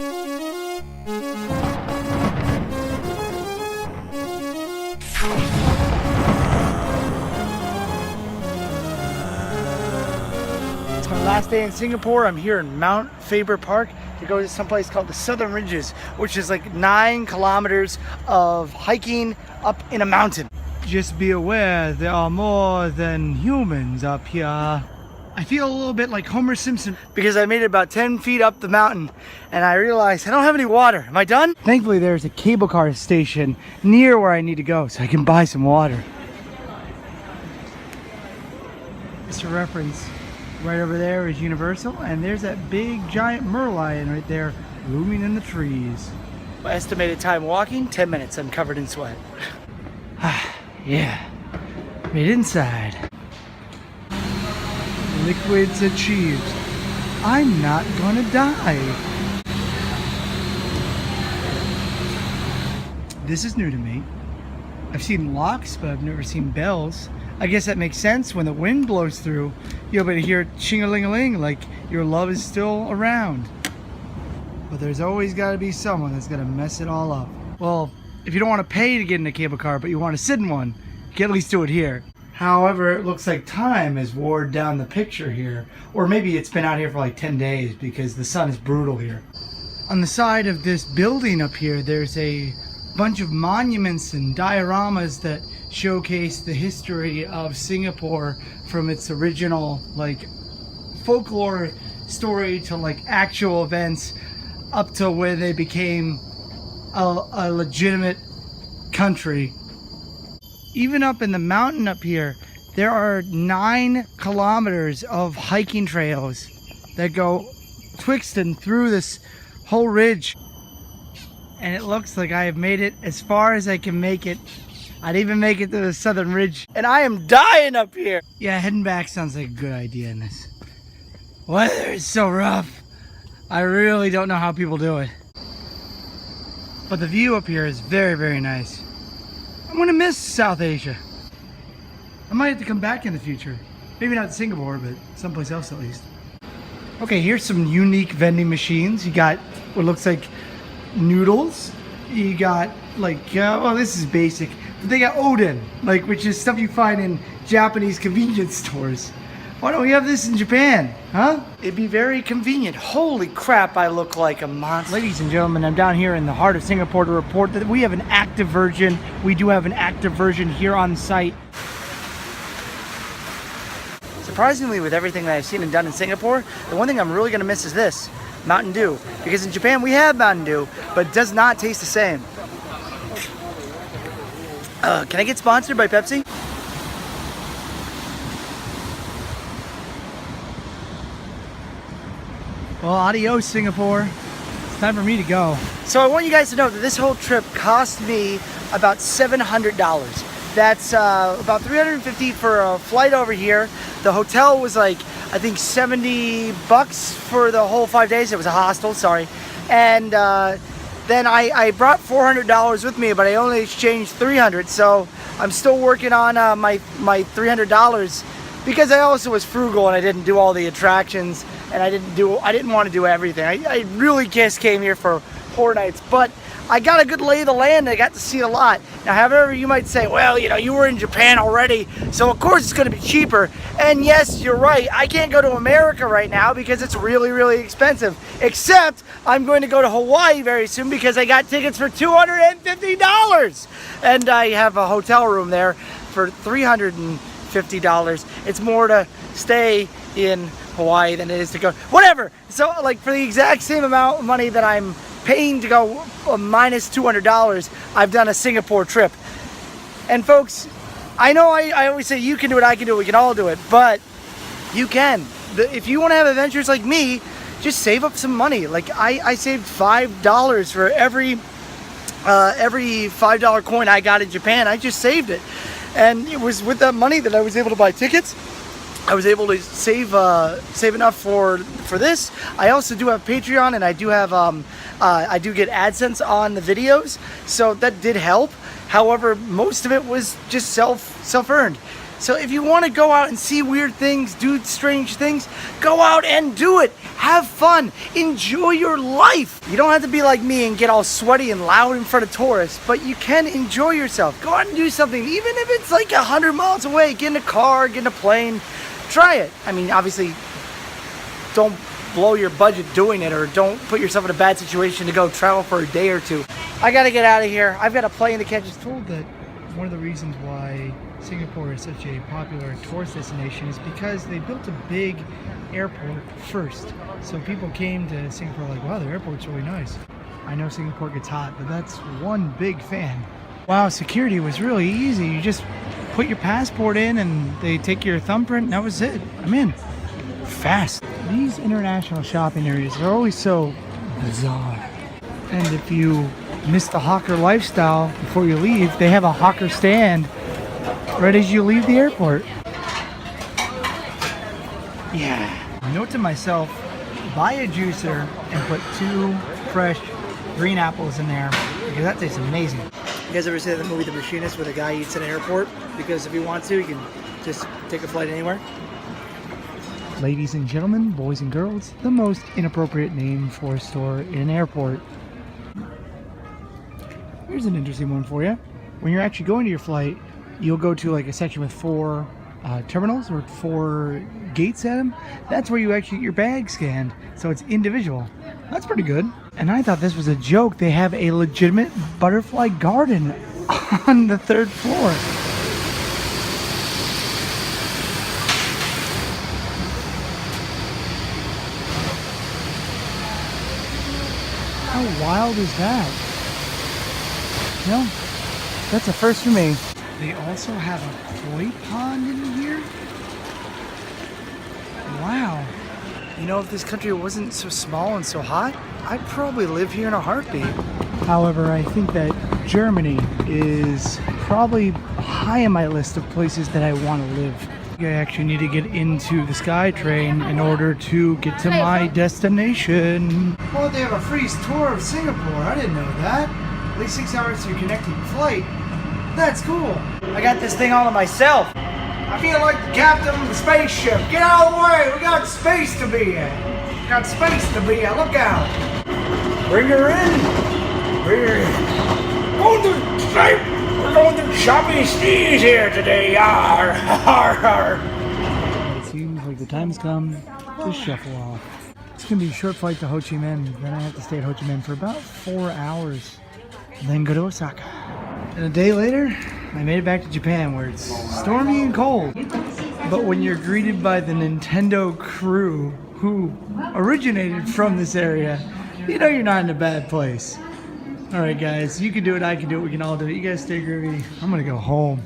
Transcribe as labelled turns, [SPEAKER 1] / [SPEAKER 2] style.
[SPEAKER 1] It's my last day in Singapore. I'm here in Mount Faber Park to go to someplace called the Southern Ridges, which is like 9 kilometers of hiking up in a mountain. Just be aware, there are more than humans up here. I feel a little bit like Homer Simpson because I made it about 10 feet up the mountain and I realized I don't have any water. Am I done? Thankfully, there's a cable car station near where I need to go so I can buy some water. Just a reference. Right over there is Universal, and there's that big giant merlion right there looming in the trees. Estimated time walking, 10 minutes. I'm covered in sweat. Yeah, made it inside. Liquids achieved. I'm not gonna die. This is new to me. I've seen locks, but I've never seen bells. I guess that makes sense. When the wind blows through, you'll be able to hear ching-a-ling-a-ling, like your love is still around. But there's always got to be someone that's going to mess it all up. Well, if you don't want to pay to get in a cable car, but you want to sit in one, you can at least do it here. However, it looks like time has worn down the picture here. Or maybe it's been out here for like 10 days because the sun is brutal here. On the side of this building up here, there's a bunch of monuments and dioramas that showcase the history of Singapore from its original like folklore story to like actual events up to where they became a legitimate country. Even up in the mountain up here, there are 9 kilometers of hiking trails that go twixt and through this whole ridge. And it looks like I have made it as far as I can make it. I'd even make it to the Southern Ridge. And I am dying up here. Yeah, heading back sounds like a good idea in this. Weather is so rough. I really don't know how people do it. But the view up here is very, very nice. I'm gonna miss South Asia. I might have to come back in the future. Maybe not Singapore, but someplace else at least. Okay, here's some unique vending machines. You got what looks like noodles. You got like, well, this is basic. But they got Oden, like, which is stuff you find in Japanese convenience stores. Why don't we have this in Japan, huh? It'd be very convenient. Holy crap, I look like a monster. Ladies and gentlemen, I'm down here in the heart of Singapore to report that we have an active version. We do have an active version here on site. Surprisingly, with everything that I've seen and done in Singapore, the one thing I'm really gonna miss is this, Mountain Dew. Because in Japan, we have Mountain Dew, but it does not taste the same. Can I get sponsored by Pepsi? Well, adios, Singapore. It's time for me to go. So I want you guys to know that this whole trip cost me about $700. That's about $350 for a flight over here. The hotel was like, I think $70 for the whole 5 days. It was a hostel, sorry. And then I brought $400 with me, but I only exchanged $300. So I'm still working on my $300 because I also was frugal and I didn't do all the attractions and I didn't want to do everything. I really just came here for 4 nights, but I got a good lay of the land. I got to see a lot. Now, however, you might say, well, you know, you were in Japan already, so of course it's going to be cheaper. And yes, you're right. I can't go to America right now because it's really, really expensive. Except I'm going to go to Hawaii very soon because I got tickets for $250. And I have a hotel room there for $350. It's more to stay in Hawaii than it is to go. Whatever. So, like, for the exact same amount of money that I'm paying to go minus $200, I've done a Singapore trip. And folks, I know I always say you can do it, I can do it, we can all do it, but you can. If you want to have adventures like me, just save up some money. Like I saved $5 for every $5 coin I got in Japan. I just saved it, and it was with that money that I was able to buy tickets. I was able to save enough for this. I also do have Patreon, and I do have I do get AdSense on the videos, so that did help. However, most of it was just self-earned. So if you want to go out and see weird things, do strange things, go out and do it. Have fun. Enjoy your life. You don't have to be like me and get all sweaty and loud in front of tourists, but you can enjoy yourself. Go out and do something, even if it's like 100 miles away. Get in a car, get in a plane. Try it. I mean, obviously, don't blow your budget doing it, or don't put yourself in a bad situation to go travel for a day or two. I gotta get out of here. I've got a plane to catch. I was told that one of the reasons why Singapore is such a popular tourist destination is because they built a big airport first. So people came to Singapore like, wow, the airport's really nice. I know Singapore gets hot, but that's one big fan. Wow, security was really easy. You just put your passport in and they take your thumbprint and that was it. I'm in. Fast. These international shopping areas are always so bizarre. And if you miss the hawker lifestyle before you leave, they have a hawker stand right as you leave the airport. Yeah. Note to myself, buy a juicer and put 2 fresh green apples in there because that tastes amazing. You guys ever see the movie The Machinist where the guy eats in an airport because if he wants to, he can just take a flight anywhere? Ladies and gentlemen, boys and girls, the most inappropriate name for a store in an airport. Here's an interesting one for you. When you're actually going to your flight, you'll go to like a section with 4 terminals or 4 gates at them. That's where you actually get your bag scanned. So it's individual. That's pretty good. And I thought this was a joke. They have a legitimate butterfly garden on the 3rd floor. How wild is that? No, that's a first for me. They also have a koi pond in here? Wow. You know, if this country wasn't so small and so hot, I'd probably live here in a heartbeat. However, I think that Germany is probably high on my list of places that I want to live. I actually need to get into the SkyTrain in order to get to my destination. Well, they have a free tour of Singapore. I didn't know that. At least 6 hours to your connecting flight. That's cool. I got this thing all to myself. I feel like the captain of the spaceship. Get out of the way. We got space to be in. Got space to be in. Look out. Bring her in. Bring her in. Going to We're going to choppy steez here today. Yar, har, har. It seems like the time's come to shuffle off. It's going to be a short flight to Ho Chi Minh. Then I have to stay at Ho Chi Minh for about 4 hours. And then go to Osaka. And a day later, I made it back to Japan where it's stormy and cold. But when you're greeted by the Nintendo crew who originated from this area, you know you're not in a bad place. Alright guys, you can do it, I can do it, we can all do it. You guys stay groovy. I'm gonna go home.